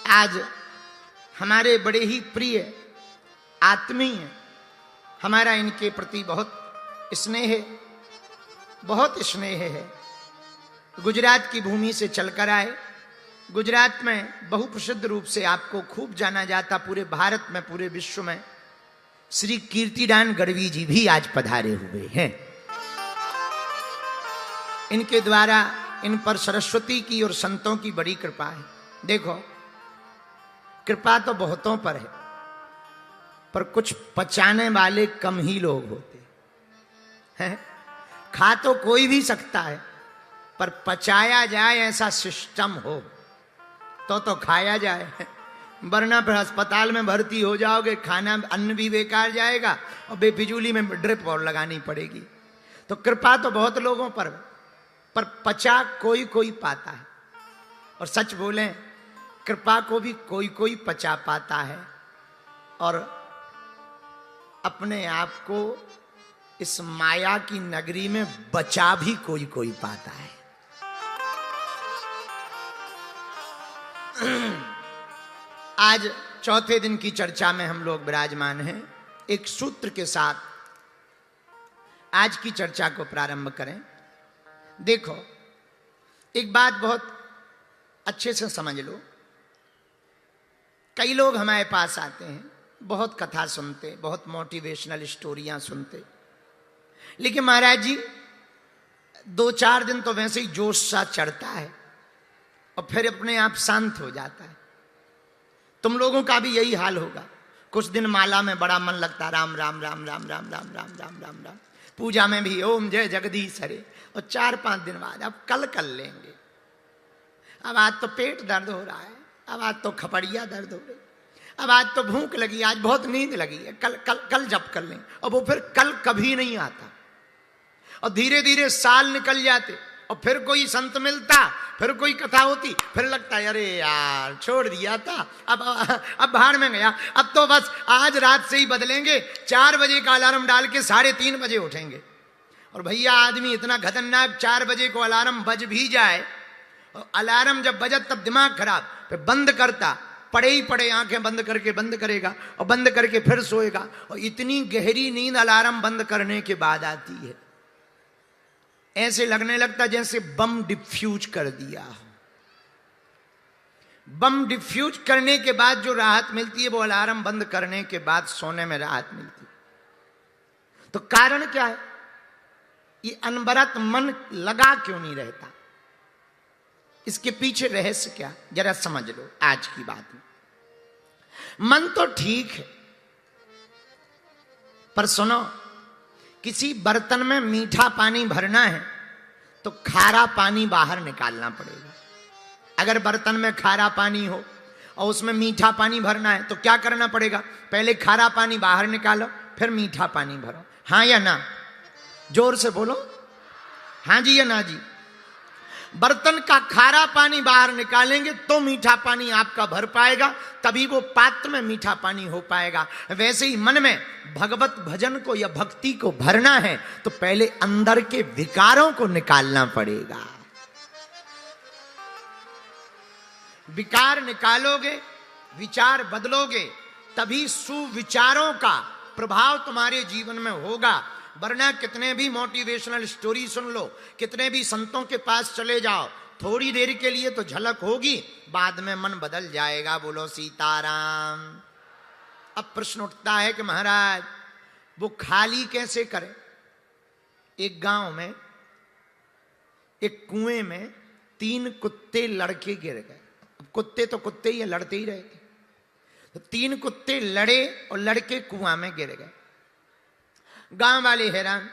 आज हमारे बड़े ही प्रिय आत्मीय, हमारा इनके प्रति बहुत स्नेह है। गुजरात की भूमि से चलकर आए। गुजरात में बहुप्रसिद्ध रूप से आपको खूब जाना जाता, पूरे भारत में, पूरे विश्व में, श्री कीर्तिदान गढ़वी जी भी आज पधारे हुए हैं। इनके द्वारा इन पर सरस्वती की और संतों की बड़ी कृपा है। देखो, कृपा तो बहुतों पर है, पर कुछ पचाने वाले कम ही लोग होते हैं। खा तो कोई भी सकता है, पर पचाया जाए ऐसा सिस्टम हो तो खाया जाए, वरना फिर अस्पताल में भर्ती हो जाओगे, खाना अन्न भी बेकार जाएगा और बेफिजूली में ड्रिप और लगानी पड़ेगी। तो कृपा तो बहुत लोगों पर पचा कोई पाता है। और सच बोलें, कृपा को भी कोई पचा पाता है और अपने आप को इस माया की नगरी में बचा भी कोई पाता है। आज चौथे दिन की चर्चा में हम लोग विराजमान हैं। एक सूत्र के साथ आज की चर्चा को प्रारंभ करें। देखो, एक बात बहुत अच्छे से समझ लो। कई लोग हमारे पास आते हैं, बहुत कथा सुनते, बहुत मोटिवेशनल स्टोरियां सुनते, लेकिन महाराज जी 2-4 दिन तो वैसे ही जोश सा चढ़ता है और फिर अपने आप शांत हो जाता है। तुम लोगों का भी यही हाल होगा। कुछ दिन माला में बड़ा मन लगता, राम राम राम राम राम राम राम राम राम राम, पूजा में भी ओम जय जगदीश हरे, और 4-5 दिन बाद अब कल कर लेंगे, अब आज तो पेट दर्द हो रहा है, अब आज तो खपड़िया दर्द हो रही, अब आज तो भूख लगी, आज बहुत नींद लगी है, कल जप कर लें। और वो फिर कल कभी नहीं आता और धीरे धीरे साल निकल जाते और फिर कोई संत मिलता, फिर कोई कथा होती, फिर लगता है अरे यार छोड़ दिया था, अब भाड़ में गया, अब तो बस आज रात से ही बदलेंगे, 4 बजे का अलार्म डाल के 3:30 बजे उठेंगे। और भैया आदमी इतना खतरनाक, 4 बजे को अलार्म बज भी जाए, और अलार्म जब बजत तब दिमाग खराब, फिर बंद करता, पड़े ही पड़े आंखें बंद करके बंद करेगा और बंद करके फिर सोएगा, और इतनी गहरी नींद अलार्म बंद करने के बाद आती है, ऐसे लगने लगता जैसे बम डिफ्यूज कर दिया हो। बम डिफ्यूज करने के बाद जो राहत मिलती है वो अलार्म बंद करने के बाद सोने में राहत मिलती है। तो कारण क्या है? ये अनवरत मन लगा क्यों नहीं रहता? इसके पीछे रहस्य क्या, जरा समझ लो आज की बात में। मन तो ठीक है, पर सुनो, किसी बर्तन में मीठा पानी भरना है तो खारा पानी बाहर निकालना पड़ेगा। अगर बर्तन में खारा पानी हो और उसमें मीठा पानी भरना है तो क्या करना पड़ेगा? पहले खारा पानी बाहर निकालो, फिर मीठा पानी भरो। हाँ या ना? जोर से बोलो, हाँ जी या ना जी। बर्तन का खारा पानी बाहर निकालेंगे तो मीठा पानी आपका भर पाएगा, तभी वो पात्र में मीठा पानी हो पाएगा। वैसे ही मन में भगवत भजन को या भक्ति को भरना है तो पहले अंदर के विकारों को निकालना पड़ेगा। विकार निकालोगे, विचार बदलोगे, तभी सुविचारों का प्रभाव तुम्हारे जीवन में होगा। वरना कितने भी मोटिवेशनल स्टोरी सुन लो, कितने भी संतों के पास चले जाओ, थोड़ी देर के लिए तो झलक होगी, बाद में मन बदल जाएगा। बोलो सीताराम। अब प्रश्न उठता है कि महाराज वो खाली कैसे करें? एक गांव में एक कुएं में 3 कुत्ते लड़के गिर गए। अब कुत्ते तो कुत्ते ही लड़ते ही रहते, तो 3 कुत्ते लड़े और लड़के कुआं में गिर गए। गांव वाले हैरान,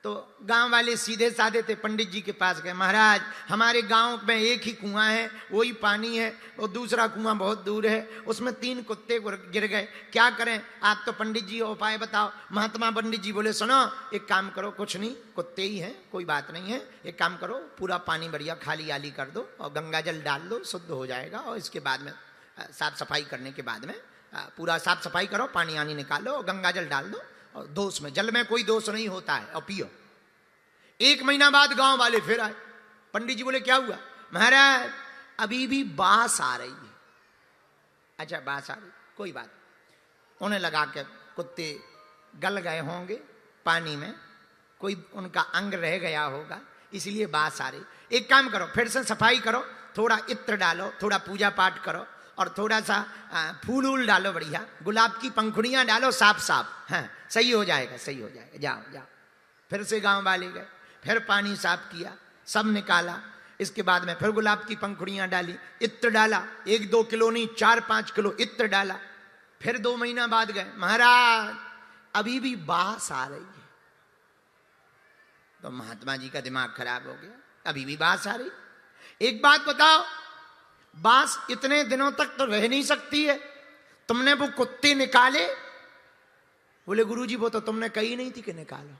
तो गांव वाले सीधे साधे थे, पंडित जी के पास गए। महाराज हमारे गांव में एक ही कुआं है, वही पानी है, और दूसरा कुआं बहुत दूर है, उसमें 3 कुत्ते गिर गए, क्या करें? आप तो पंडित जी हो, उपाय बताओ। महात्मा पंडित जी बोले सुनो, एक काम करो, कुछ नहीं, कुत्ते ही हैं, कोई बात नहीं है, एक काम करो, पूरा पानी बढ़िया खाली आली कर दो और गंगा जल डाल दो, शुद्ध हो जाएगा, और इसके बाद में साफ सफाई करने के बाद में पूरा साफ सफाई करो, पानी आनी निकालो और गंगा जल डाल दो, और दोष में, जल में कोई दोष नहीं होता है, और पियो। 1 महीना बाद गांव वाले फिर आए। पंडित जी बोले क्या हुआ? महाराज अभी भी बास आ रही है, अच्छा बात आ रही, कोई बात। उन्हें लगा के कुत्ते गल गए होंगे पानी में, कोई उनका अंग रह गया होगा, इसलिए बात आ रही। एक काम करो, फिर से सफाई करो, थोड़ा इत्र डालो, थोड़ा पूजा पाठ करो और थोड़ा सा फूल वूल डालो, बढ़िया गुलाब की पंखुड़ियां डालो, साफ साफ, हाँ सही हो जाएगा, सही हो जाएगा। जाओ जाओ। फिर से गांव वाले गए, फिर पानी साफ किया, सब निकाला। इसके बाद में फिर गुलाब की पंखुड़ियां डाली, इत्र डाला, 1-2 किलो नहीं 4-5 किलो इत्र डाला। फिर 2 महीना बाद गए, महाराज अभी भी बास आ रही है। तो महात्मा जी का दिमाग खराब हो गया, अभी भी बास आ रही। एक बात बताओ, बास इतने दिनों तक तो रह नहीं सकती है, तुमने वो कुत्ते निकाले? बोले गुरुजी वो तो तुमने कही नहीं थी कि निकालो।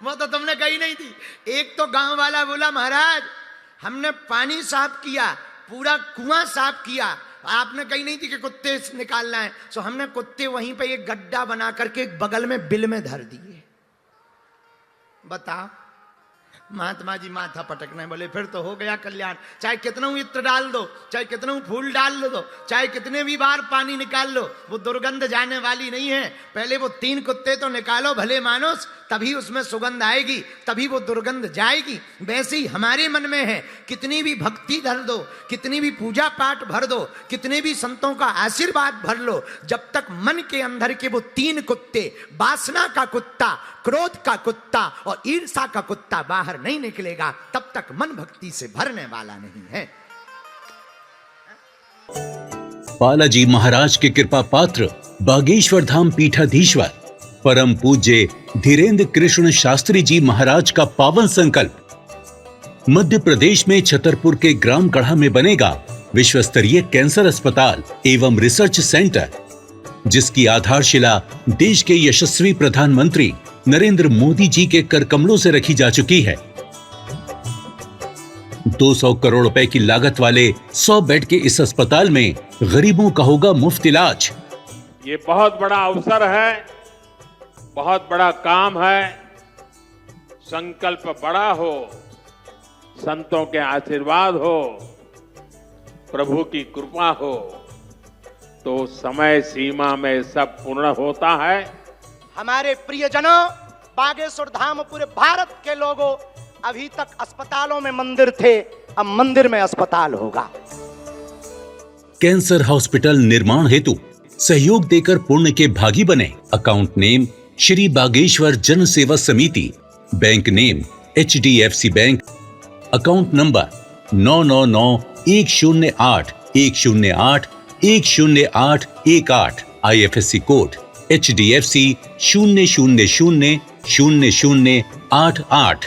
वो तो तुमने कही नहीं थी। एक तो गांव वाला बोला महाराज हमने पानी साफ किया, पूरा कुआं साफ किया, आपने कही नहीं थी कि कुत्ते निकालना है, सो हमने कुत्ते वहीं पे एक गड्ढा बना करके बगल में बिल में धर दिए। बताओ। महात्मा जी माथा पटकने बोले फिर तो हो गया कल्याण, चाहे कितना इत्र डाल दो, चाहे कितना फूल डाल दो, चाहे कितने भी बार पानी निकाल लो, वो दुर्गंध जाने वाली नहीं है। पहले वो 3 कुत्ते तो निकालो भले मानुस, तभी उसमें सुगंध आएगी, तभी वो दुर्गंध जाएगी। वैसे ही हमारे मन में है, कितनी भी भक्ति धर दो, कितनी भी पूजा पाठ भर दो, कितने भी संतों का आशीर्वाद भर लो, जब तक मन के अंदर के वो 3 कुत्ते, वासना का कुत्ता, क्रोध का कुत्ता और ईर्षा का कुत्ता बाहर नहीं निकलेगा, तब तक मन भक्ति से भरने वाला नहीं है। बालाजी महाराज के कृपा पात्र बागेश्वर धाम पीठाधीश्वर परम पूज्य धीरेन्द्र कृष्ण शास्त्री जी महाराज का पावन संकल्प। मध्य प्रदेश में छतरपुर के ग्राम गढ़ा में बनेगा विश्व स्तरीय कैंसर अस्पताल एवं रिसर्च सेंटर, जिसकी आधारशिला देश के यशस्वी प्रधानमंत्री नरेंद्र मोदी जी के कर कमलों से रखी जा चुकी है। 200 करोड़ रुपए की लागत वाले 100 बेड के इस अस्पताल में गरीबों का होगा मुफ्त इलाज। ये बहुत बड़ा अवसर है, बहुत बड़ा काम है। संकल्प बड़ा हो, संतों के आशीर्वाद हो, प्रभु की कृपा हो, तो समय सीमा में सब पूर्ण होता है। हमारे प्रियजनों, बागेश्वर धाम पूरे भारत के लोगों, अभी तक अस्पतालों में मंदिर थे, अब मंदिर में अस्पताल होगा। कैंसर हॉस्पिटल निर्माण हेतु सहयोग देकर पुण्य के भागी बने। अकाउंट नेम श्री बागेश्वर जन सेवा समिति, bank name HDFC bank, account number 999108108108, IFSC code HDFC 0000088।